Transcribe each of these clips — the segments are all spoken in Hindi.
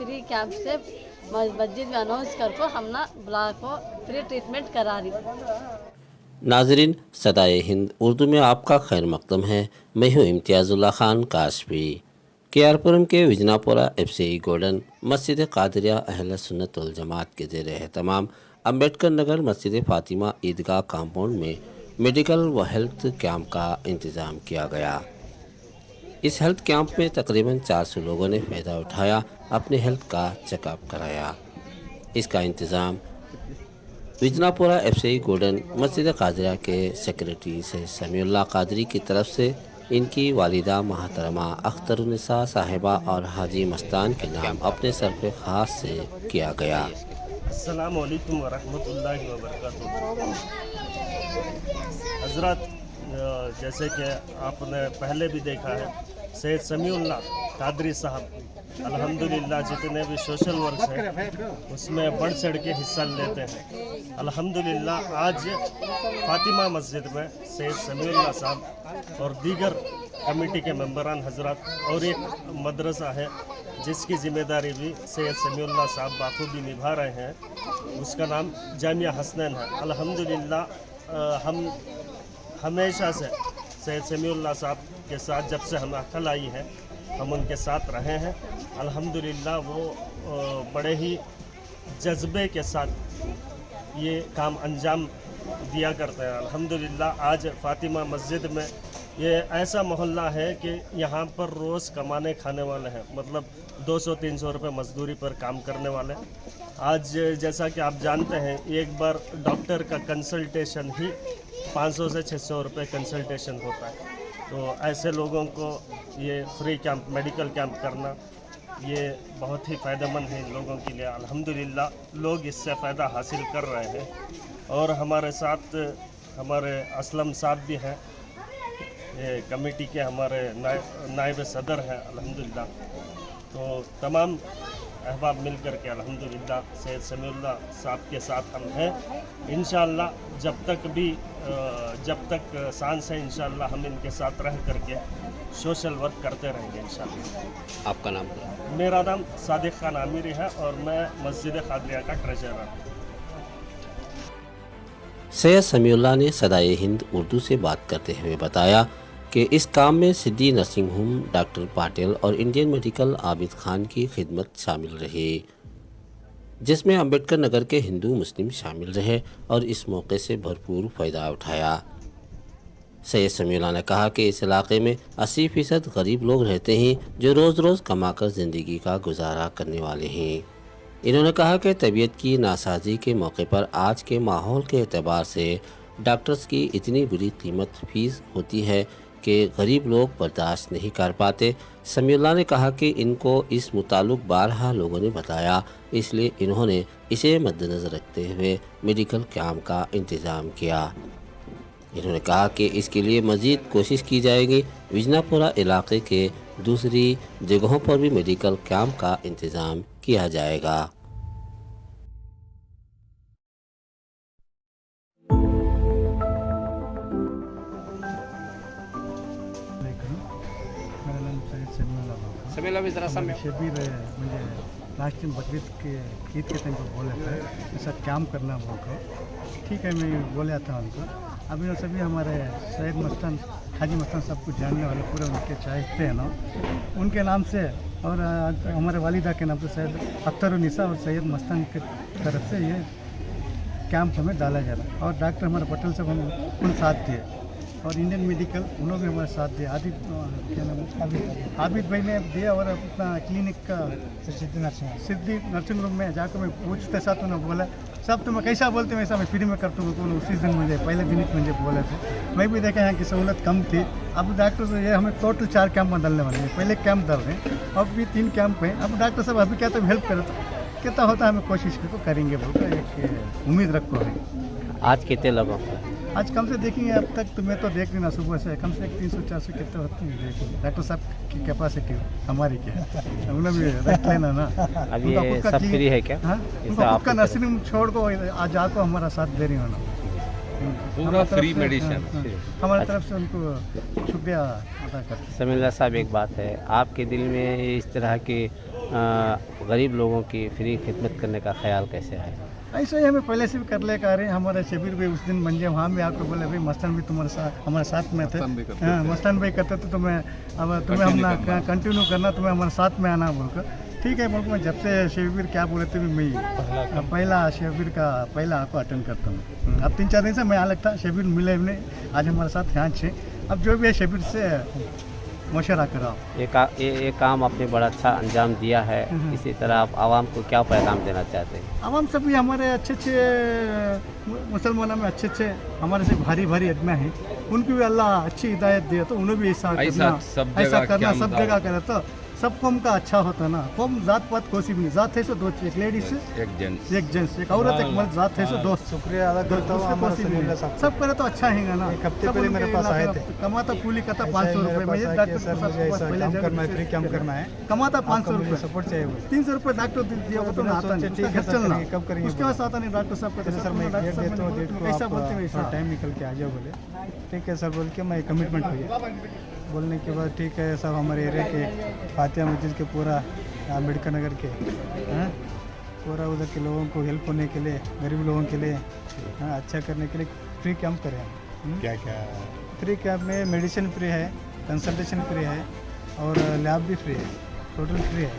फ्री कैंप से मस्जिद में अनाउंस करके हमने बुला को फ्री ट्रीटमेंट करा रही। नाजरीन, सदाए हिंद उर्दू में आपका खैर मकदम है। मैं हूँ इम्तियाज़ुल्लाह खान काशफी। केआरपुरम के विजनापुरा एफसीई गोल्डन मस्जिद कादरिया अहल सुन्नत वल जमात के ज़ेर एहतमाम अम्बेडकर नगर मस्जिद फ़ातिमा ईदगाह कंपाउंड में मेडिकल व हेल्थ कैंप का इंतज़ाम किया गया। इस हेल्थ कैंप में तकरीबन 400 लोगों ने फ़ायदा उठाया, अपने हेल्थ का चेकअप कराया। इसका इंतज़ाम विजनापुरा एफसीई गोल्डन मस्जिद कादरिया के सेक्रेटरी सैयद समीउल्लाह कादरी की तरफ से इनकी वालिदा महतरमा अख्तरुन्निसा साहिबा और हाजी मस्तान के नाम अपने सरफ़ ख़ास से किया गया। अस्सलाम वालेकुम व रहमतुल्लाहि व बरकातुहू। हज़रत, जैसे कि आपने पहले भी देखा है, सैयद समीउल्लाह कादरी साहब अल्हम्दुलिल्लाह जितने भी सोशल वर्क हैं उसमें बढ़ चढ़ के हिस्सा लेते हैं। अल्हम्दुलिल्लाह आज फ़ातिमा मस्जिद में सैयद समीउल्लाह साहब और दीगर कमेटी के मेंबरान हजरत और एक मदरसा है जिसकी ज़िम्मेदारी भी सैयद समीउल्लाह साहब बाखूबी निभा रहे हैं, उसका नाम जामिया हसनैन है। अल्हम्दुलिल्लाह हम हमेशा से सैयद समीउल्लाह साहब के साथ, जब से हम अकल आई है, हम उनके साथ रहे हैं। अल्हम्दुलिल्लाह वो बड़े ही जज्बे के साथ ये काम अंजाम दिया करते हैं। अल्हम्दुलिल्लाह आज फ़ातिमा मस्जिद में ये ऐसा मोहल्ला है कि यहाँ पर रोज़ कमाने खाने वाले हैं, मतलब 200-300 रुपये मजदूरी पर काम करने वाले। आज जैसा कि आप जानते हैं, एक बार डॉक्टर का कंसल्टेशन ही 500 से 600 रुपये कंसल्टेशन होता है। तो ऐसे लोगों को ये फ्री कैंप, मेडिकल कैंप करना ये बहुत ही फ़ायदेमंद है इन लोगों के लिए। अल्हम्दुलिल्लाह लोग इससे फ़ायदा हासिल कर रहे हैं। और हमारे साथ हमारे असलम साहब भी हैं, ये कमेटी के हमारे नायब सदर हैं अल्हम्दुलिल्लाह। तो तमाम अहबाब मिल कर के अल्हम्दुलिल्लाह सैयद समीउल्लाह साहब के साथ हम हैं। इंशाअल्लाह जब तक सांस है इंशाअल्लाह हम इनके साथ रह करके सोशल वर्क करते रहेंगे इंशाअल्लाह। आपका नाम? मेरा नाम सादिक खान आमिरी है और मैं मस्जिद कादरिया का ट्रेजरर हूँ। सैयद समीउल्लाह ने सदाए हिंद उर्दू से बात करते हुए बताया कि इस काम में सिद्दी नर्सिंग होम, डॉक्टर पाटिल और इंडियन मेडिकल आबिद खान की खिदमत शामिल रही, जिसमें अम्बेडकर नगर के हिंदू मुस्लिम शामिल रहे और इस मौके से भरपूर फ़ायदा उठाया। सैयद समीउल्लाह ने कहा कि इस इलाके में 80% गरीब लोग रहते हैं जो रोज़ रोज़ कमाकर ज़िंदगी का गुजारा करने वाले हैं। इन्होंने कहा कि तबीयत की नासाजी के मौके पर आज के माहौल के एतबार से डॉक्टर्स की इतनी बुरी कीमत फीस होती है कि गरीब लोग बर्दाश्त नहीं कर पाते। समीउल्लाह ने कहा कि इनको इस मुताल्लिक़ 12 लोगों ने बताया, इसलिए इन्होंने इसे मद्देनज़र रखते हुए मेडिकल कैंप का इंतज़ाम किया। इन्होंने कहा कि इसके लिए मज़ीद कोशिश की जाएगी। विजनापुरा इलाके के दूसरी जगहों पर भी मेडिकल कैंप का इंतज़ाम किया जाएगा। शबीर मुझे लास्ट टाइम बकरीद के ईद के टाइम को बोले थे ऐसा कैंप करना हमको, ठीक है मैं बोला था उनको। अभी वो सभी हमारे सैयद मस्तान, हाजी मस्तान सब कुछ जानने वाले पूरे उनके चाहते हैं ना, उनके नाम से और हमारे वालिदा के नाम से सैयद अख्तरुन्निसा और सैयद मस्तान की तरफ से ये कैंप हमें डाला जा रहा है। और डॉक्टर हमारे पटेल साहब हम उन साथ दिए और इंडियन मेडिकल उन लोग ने हमारे साथ दिया। क्या नाम आबिद भाई ने दिया और अपना क्लिनिक का सिद्धि नर्सिंग रूम में जाकर मैं पूछते साथ उन्होंने बोला सब तुम्हें कैसा बोलते वैसा मैं फ्री में कर दूँगा। उसी दिन मुझे पहले दिन मुझे बोले थे, मैं भी देखा यहाँ की सहूलत कम थी। अब डॉक्टर से ये हमें टोटल 4 कैंप में डालने वाले हैं, पहले कैंप डाल रहे हैं, अब भी 3 कैंप हैं। अब डॉक्टर साहब अभी क्या तो हेल्प करो, कितना होता है हमें कोशिश को करेंगे बोलकर एक उम्मीद रखो है। आज कितने लोगों आज कम से देखेंगे अब तक तो मैं तो देख रही ना सुबह से कम से 300-400 कितने होते हैं देखेंगे। डॉक्टर साहब की कैपेसिटी हमारी क्या उन्हें भी रख लेना ना। अब ये सब फ्री है क्या? हाँ उनका नर्सिंग छोड़ को आज आपको हमारा साथ दे रही हो ना, पूरा फ्री मेडिसिन हमारी तरफ से उनको शुक्रिया अदा करते हैं। समीउल्लाह साहब, एक बात है, आपके दिल में इस तरह की गरीब लोगों की फ्री खिदमत करने का ख्याल कैसे आया? ऐसे ही हमें पहले से भी कर ले आ रहे हैं। हमारे शिविर भी उस दिन मंजे वहाँ भी आकर बोले भाई मस्तान भी तुम्हारे साथ हमारे साथ में थे। हाँ, मस्तान भाई करते थे, तुम्हें हम कंटिन्यू करना, तुम्हें हमारे साथ में आना बोलकर। ठीक है बोल, मैं जब से शिविर क्या बोले थे मैं पहला शिविर का पहला आपको अटेंड करता हूँ। अब 3-4 दिन से मैं यहाँ लगता शिविर मिले नहीं, आज हमारे साथ यहाँ छे। अब जो भी है शिविर से मशवरा कराओ। ये काम आपने बड़ा अच्छा अंजाम दिया है। इसी तरह आप आवाम को क्या पैगाम देना चाहते हैं? आवाम सब भी हमारे अच्छे मुसलमानों में अच्छे हमारे से भारी आदमियाँ हैं, उनको भी अल्लाह अच्छी हिदायत दे तो उन्हें भी ऐसा करना सब जगह करे तो सब कौम का अच्छा होता ना। कौम जात पात कोई भी नहीं, जात है सो दो, एक लेडीज एक जेंट्स, एक औरत एक मर्द, जात है सो दो। शुक्रिया अदा करता हूँ, सब करे तो अच्छा है ना। एक हफ्ते पहले मेरे पास आए थे, कमाता पूली कहता 500 रुपये, फ्री काम करना है, कमाता 500 रुपये, सपोर्ट चाहिए, 300 रुपये डॉक्टर दिया तो आता नहीं, घर चलना कब करेंगे, उसके बाद आता नहीं। डॉक्टर साहब कहते सर मैं डेट देता हूँ, डेट को ऐसा बोलते वैसा टाइम निकल के आ जाओ बोले। ठीक है सर बोल के मैं कमिटमेंट हुई। बोलने के बाद ठीक है सब हमारे एरिया के फातिहा मस्जिद के पूरा अम्बेडकर नगर के पूरा उधर के लोगों को हेल्प होने के लिए, गरीब लोगों के लिए अच्छा करने के लिए फ्री कैंप करें हम। क्या फ्री कैंप में मेडिसिन फ्री है, कंसल्टेशन फ्री है और लैब भी फ्री है, टोटल फ्री है।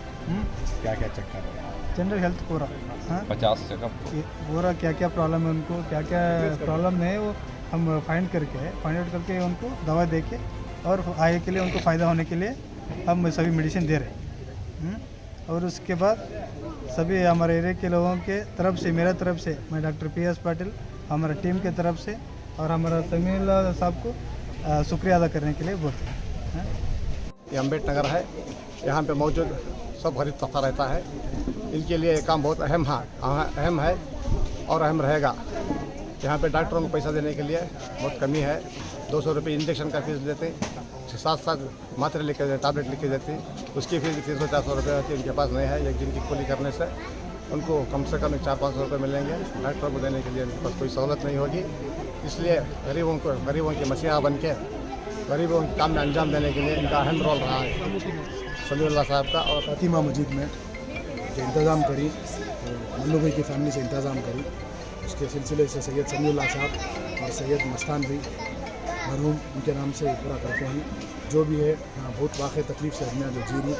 क्या चेक कर रहे हैं? जनरल हेल्थ पूरा 50 चेकअप पूरा, क्या क्या प्रॉब्लम है उनको, क्या क्या प्रॉब्लम है वो हम फाइंड आउट करके उनको दवा दे के और आगे के लिए उनको फ़ायदा होने के लिए हम सभी मेडिसिन दे रहे हैं। और उसके बाद सभी हमारे एरिया के लोगों के तरफ से, मेरा तरफ से, मैं डॉक्टर PS पाटिल हमारा टीम के तरफ से और हमारा समीउल्लाह साहब को शुक्रिया अदा करने के लिए बोलते हैं। ये अम्बेडकर नगर है, यहाँ पे मौजूद सब गरीब तबका रहता है। इनके लिए ये काम बहुत अहम है और अहम रहेगा। यहाँ पे डॉक्टरों को पैसा देने के लिए बहुत कमी है। 200 रुपये इंजेक्शन का फीस देते, साथ मात्रा लिखे देते, टैबलेट लिखे देते, उसकी फीस 300-400 रुपये होती है। उनके पास नहीं है। एक दिन की कुली करने से उनको कम से कम 400-500 रुपये मिलेंगे। डॉक्टरों को देने के लिए उनके पास कोई सहूलत नहीं होगी। इसलिए गरीबों की मसीहा बन के गरीबों के काम में अंजाम देने के लिए इनका अहम रोल रहा है समीउल्लाह साहब का। और फातिमा मस्जिद में जो इंतज़ाम करी, मल्लू भाई की फैमिली से इंतज़ाम करी, उसके सिलसिले से सैयद समीउल्लाह साहब और सैयद मस्तान भाई मरहूम उनके नाम से पूरा करते हैं। जो भी है बहुत वाक़ई तकलीफ़ से दुनिया जो जी रही,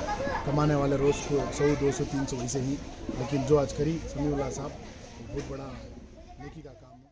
कमाने वाले रोज़ को 100-200-300 वैसे ही, लेकिन जो आज करी समीउल्लाह साहब बहुत बड़ा नेकी का काम है।